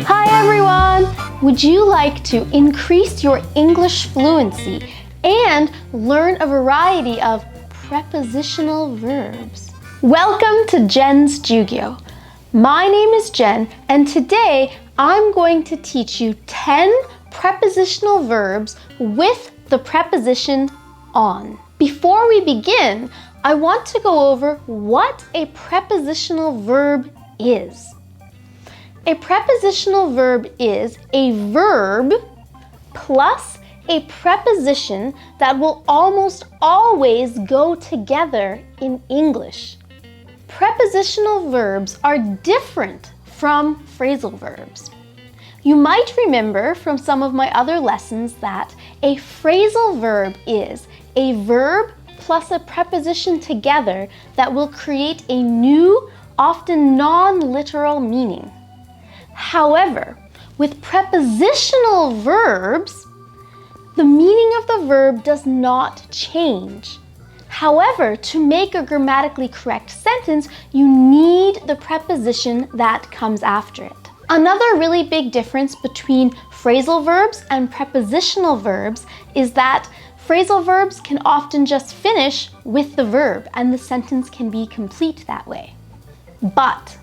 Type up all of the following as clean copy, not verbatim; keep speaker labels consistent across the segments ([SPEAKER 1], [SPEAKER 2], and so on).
[SPEAKER 1] Hi everyone! Would you like to increase your English fluency and learn a variety of prepositional verbs? Welcome to Jen's Jyugyou. My name is Jen, and today I'm going to teach you 10 prepositional verbs with the preposition on. Before we begin, I want to go over what a prepositional verb is. A prepositional verb is a verb plus a preposition that will almost always go together in English. Prepositional verbs are different from phrasal verbs. You might remember from some of my other lessons that a phrasal verb is a verb plus a preposition together that will create a new, often non-literal meaning. However, with prepositional verbs, the meaning of the verb does not change. However, to make a grammatically correct sentence, you need the preposition that comes after it. Another really big difference between phrasal verbs and prepositional verbs is that phrasal verbs can often just finish with the verb and the sentence can be complete that way. But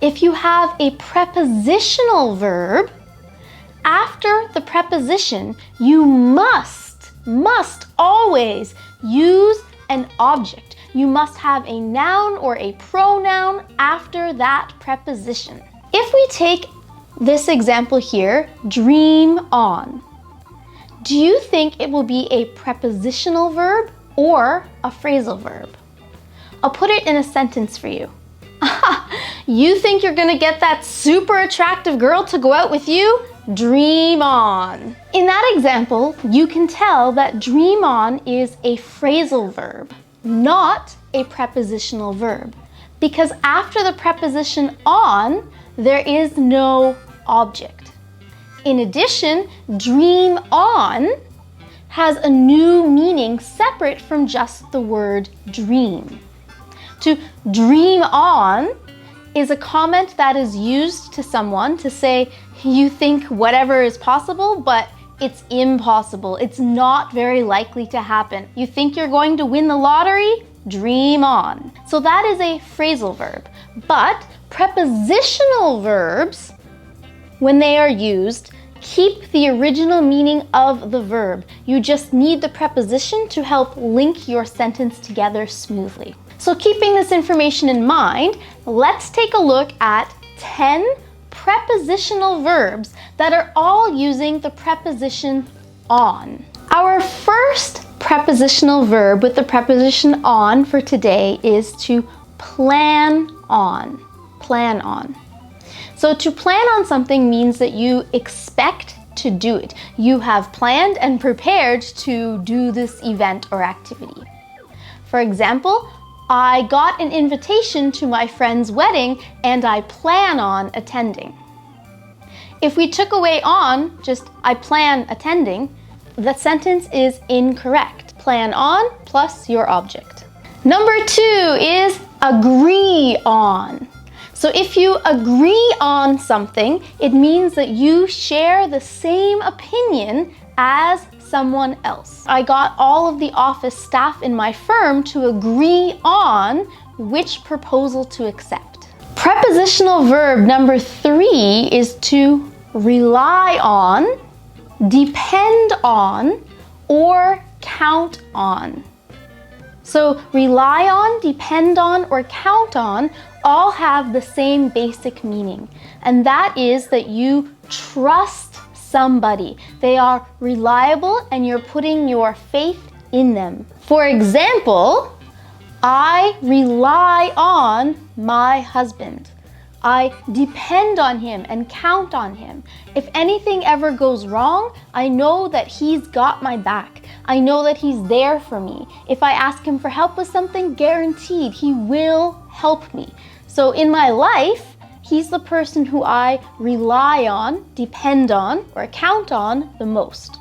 [SPEAKER 1] if you have a prepositional verb, after the preposition, you must always use an object. You must have a noun or a pronoun after that preposition. If we take this example here, dream on, do you think it will be a prepositional verb or a phrasal verb? I'll put it in a sentence for you. You think you're gonna get that super attractive girl to go out with you? Dream on. In that example, you can tell that dream on is a phrasal verb, not a prepositional verb, because after the preposition on, there is no object. In addition, dream on has a new meaning separate from just the word dream. To dream on is a comment that is used to someone to say, you think whatever is possible, but it's impossible. It's not very likely to happen. You think you're going to win the lottery? Dream on. So that is a phrasal verb. But prepositional verbs, when they are used, keep the original meaning of the verb. You just need the preposition to help link your sentence together smoothly. So keeping this information in mind, let's take a look at 10 prepositional verbs that are all using the preposition on. Our first prepositional verb with the preposition on for today is to plan on. Plan on. So to plan on something means that you expect to do it. You have planned and prepared to do this event or activity. For example, I got an invitation to my friend's wedding and I plan on attending. If we took away on, just I plan attending, the sentence is incorrect. Plan on plus your object. Number 2 is agree on. So if you agree on something, it means that you share the same opinion as someone else. I got all of the office staff in my firm to agree on which proposal to accept. Prepositional verb number 3 is to rely on, depend on, or count on. So rely on, depend on, or count on all have the same basic meaning, and that is that you trust somebody. They are reliable and you're putting your faith in them. For example, I rely on my husband. I depend on him and count on him. If anything ever goes wrong, I know that he's got my back. I know that he's there for me. If I ask him for help with something, guaranteed he will help me. So in my life, he's the person who I rely on, depend on, or count on the most.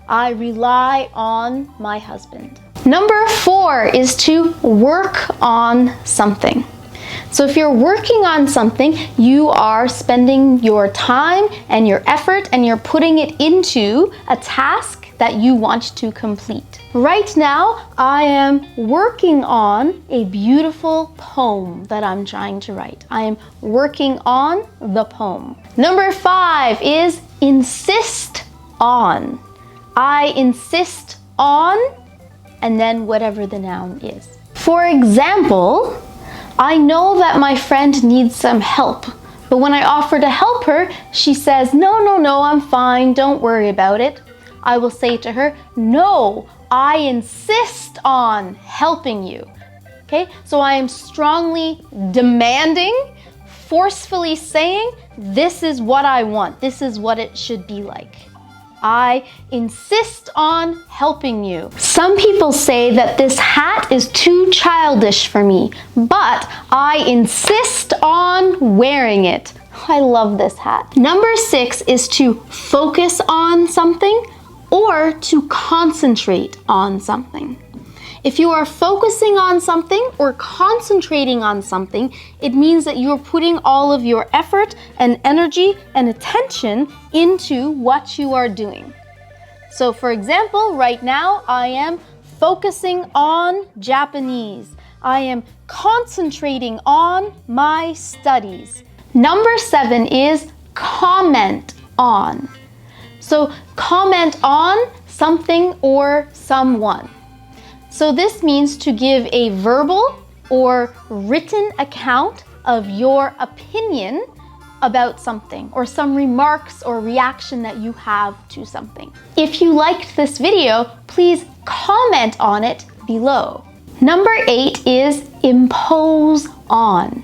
[SPEAKER 1] I rely on my husband. Number 4 is to work on something. So if you're working on something, you are spending your time and your effort and you're putting it into a task that you want to complete. Right now, I am working on a beautiful poem that I'm trying to write. I am working on the poem. Number 5 is insist on. I insist on, and then whatever the noun is. For example, I know that my friend needs some help, but when I offer to help her, she says, no, I'm fine, don't worry about it. I will say to her, no, I insist on helping you. Okay, so I am strongly demanding, forcefully saying, this is what I want, this is what it should be like. I insist on helping you. Some people say that this hat is too childish for me, but I insist on wearing it. I love this hat. Number 6 is to focus on something or to concentrate on something. If you are focusing on something or concentrating on something, it means that you're putting all of your effort and energy and attention into what you are doing. So for example, right now I am focusing on Japanese. I am concentrating on my studies. Number 7 is comment on. So comment on something or someone. So this means to give a verbal or written account of your opinion about something or some remarks or reaction that you have to something. If you liked this video, please comment on it below. Number 8 is impose on.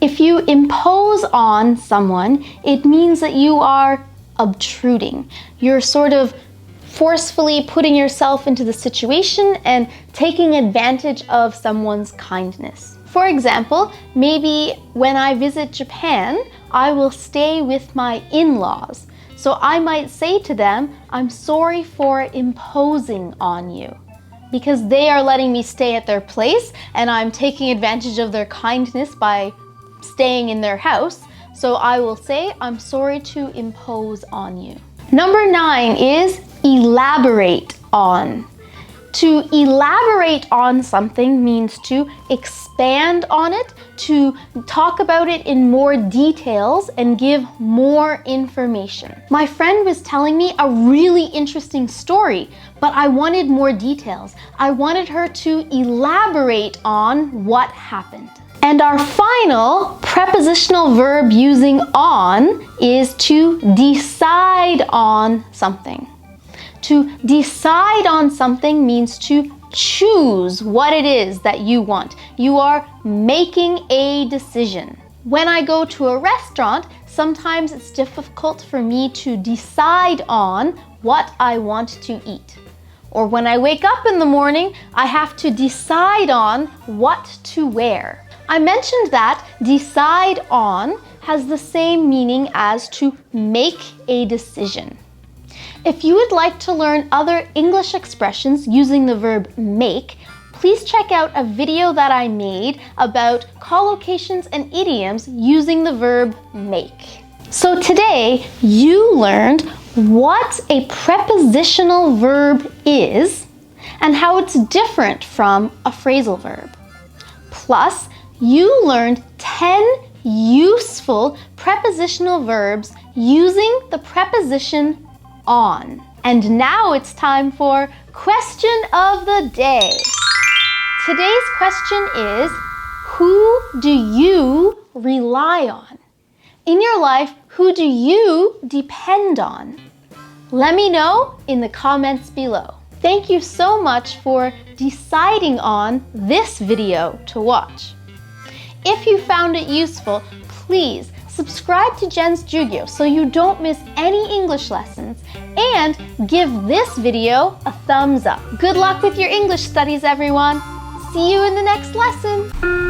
[SPEAKER 1] If you impose on someone, it means that you are obtruding. You're sort of forcefully putting yourself into the situation and taking advantage of someone's kindness. For example, maybe when I visit Japan, I will stay with my in-laws. So I might say to them, I'm sorry for imposing on you, because they are letting me stay at their place and I'm taking advantage of their kindness by staying in their house. So I will say, I'm sorry to impose on you. Number 9 is elaborate on. To elaborate on something means to expand on it, to talk about it in more details and give more information. My friend was telling me a really interesting story, but I wanted more details. I wanted her to elaborate on what happened. And our final prepositional verb using on is to decide on something. To decide on something means to choose what it is that you want. You are making a decision. When I go to a restaurant, sometimes it's difficult for me to decide on what I want to eat. Or when I wake up in the morning, I have to decide on what to wear. I mentioned that decide on has the same meaning as to make a decision. If you would like to learn other English expressions using the verb make, please check out a video that I made about collocations and idioms using the verb make. So today you learned what a prepositional verb is and how it's different from a phrasal verb. Plus, you learned 10 useful prepositional verbs using the preposition on. And now it's time for question of the day. Today's question is, who do you rely on? In your life, who do you depend on? Let me know in the comments below. Thank you so much for deciding on this video to watch. If you found it useful, please subscribe to Jen's Jyugyou so you don't miss any English lessons, and give this video a thumbs up. Good luck with your English studies, everyone. See you in the next lesson.